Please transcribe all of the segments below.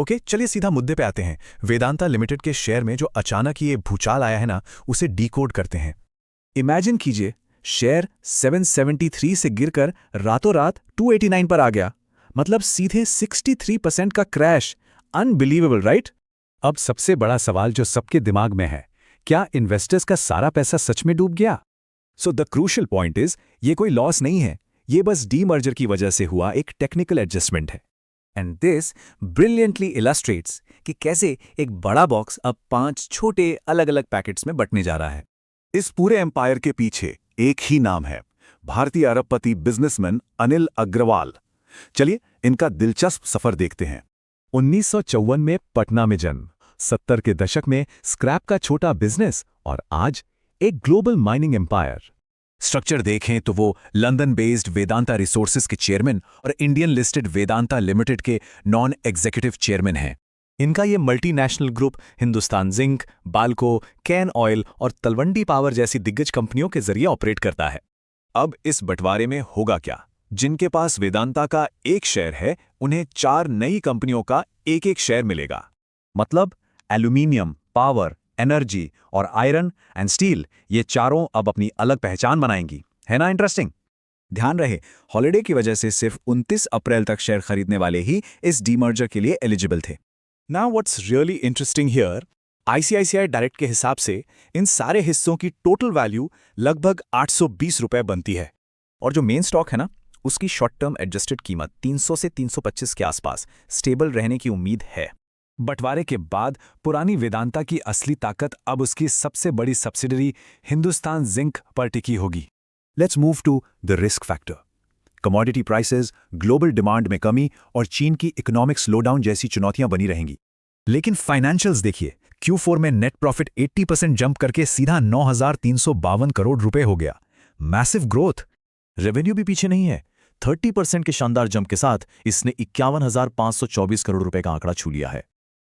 Okay, चलिए सीधा मुद्दे पे आते हैं। वेदांता लिमिटेड के शेयर में जो अचानक ये भूचाल आया है ना, उसे डीकोड करते हैं। इमेजिन कीजिए, शेयर 773 से गिरकर रातों रात 289 पर आ गया। मतलब सीधे 63% का क्रैश। Unbelievable, right? अब सबसे बड़ा सवाल जो सबके दिमाग में है, क्या इन्वेस्टर्स का सारा पैसा सच में डूब गया? So the crucial point is, ये कोई लॉस नहीं है, ये बस डीमर्जर की वजह से हुआ एक टेक्निकल एडजस्टमेंट है। एंड दिस ब्रिलियंटली इलस्ट्रेट्स कि कैसे एक बड़ा बॉक्स अब 5 छोटे अलग अलग पैकेट्स में बंटने जा रहा है। इस पूरे एम्पायर के पीछे एक ही नाम है, भारतीय अरबपति बिजनेसमैन अनिल अग्रवाल। चलिए इनका दिलचस्प सफर देखते हैं। 1954 में पटना में जन्म, 70 के दशक में स्क्रैप का छोटा बिजनेस और आज एक ग्लोबल माइनिंग एम्पायर। स्ट्रक्चर देखें तो वो लंदन बेस्ड वेदांता रिसोर्सेज के चेयरमैन और इंडियन लिस्टेड वेदांता लिमिटेड के नॉन एग्जीक्यूटिव चेयरमैन हैं। इनका ये multinational group Hindustan zinc, Balco, can oil और तलवंडी पावर जैसी दिग्गज कंपनियों के जरिए ऑपरेट करता है। अब इस बंटवारे में होगा क्या? जिनके पास वेदांता का एक शेयर है, उन्हें 4 नई कंपनियों का एक एक शेयर मिलेगा। मतलब एल्यूमिनियम, पावर, एनर्जी और आयरन एंड स्टील, ये चारों अब अपनी अलग पहचान बनाएंगी। है ना इंटरेस्टिंग? ध्यान रहे, हॉलिडे की वजह से सिर्फ 29 अप्रैल तक शेयर खरीदने वाले ही इस डीमर्जर के लिए एलिजिबल थे। Now what's really interesting here, ICICI direct के हिसाब से इन सारे हिस्सों की टोटल वैल्यू लगभग 820 रुपए बनती है। और जो मेन स्टॉक है ना, उसकी शॉर्ट टर्म एडजस्टेड कीमत 300 से 325 के आसपास स्टेबल रहने की उम्मीद है। बंटवारे के बाद पुरानी वेदांता की असली ताकत अब उसकी सबसे बड़ी सब्सिडरी हिंदुस्तान जिंक पर टिकी होगी। Let's move to the risk factor. Commodity prices, global demand में कमी और चीन की इकोनॉमिक स्लोडाउन जैसी चुनौतियां बनी रहेंगी। लेकिन फाइनेंशियल्स देखिए, Q4 में नेट प्रॉफिट 80% जंप करके सीधा 9,352 करोड़ रुपए हो गया। Massive growth. रेवेन्यू भी पीछे नहीं है। 30% के शानदार जंप के साथ इसने 51,524 करोड़ रुपए का आंकड़ा छू लिया है।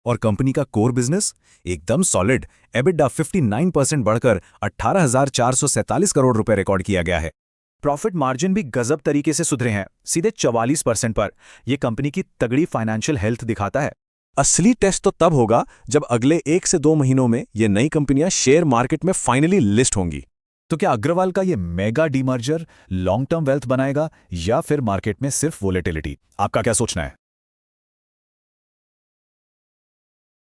और कंपनी का कोर बिजनेस एकदम सॉलिड। एबिटा 59% बढ़कर 18,447 करोड़ रुपए रिकॉर्ड किया गया है। प्रॉफिट मार्जिन भी गजब तरीके से सुधरे हैं, सीधे 44% पर। यह कंपनी की तगड़ी फाइनेंशियल हेल्थ दिखाता है। असली टेस्ट तो तब होगा जब अगले 1 से 2 महीनों में ये नई कंपनियां शेयर मार्केट में फाइनली लिस्ट होंगी। तो क्या अग्रवाल का ये mega demerger long term wealth बनाएगा या फिर मार्केट में सिर्फ वोलेटिलिटी? आपका क्या सोचना है?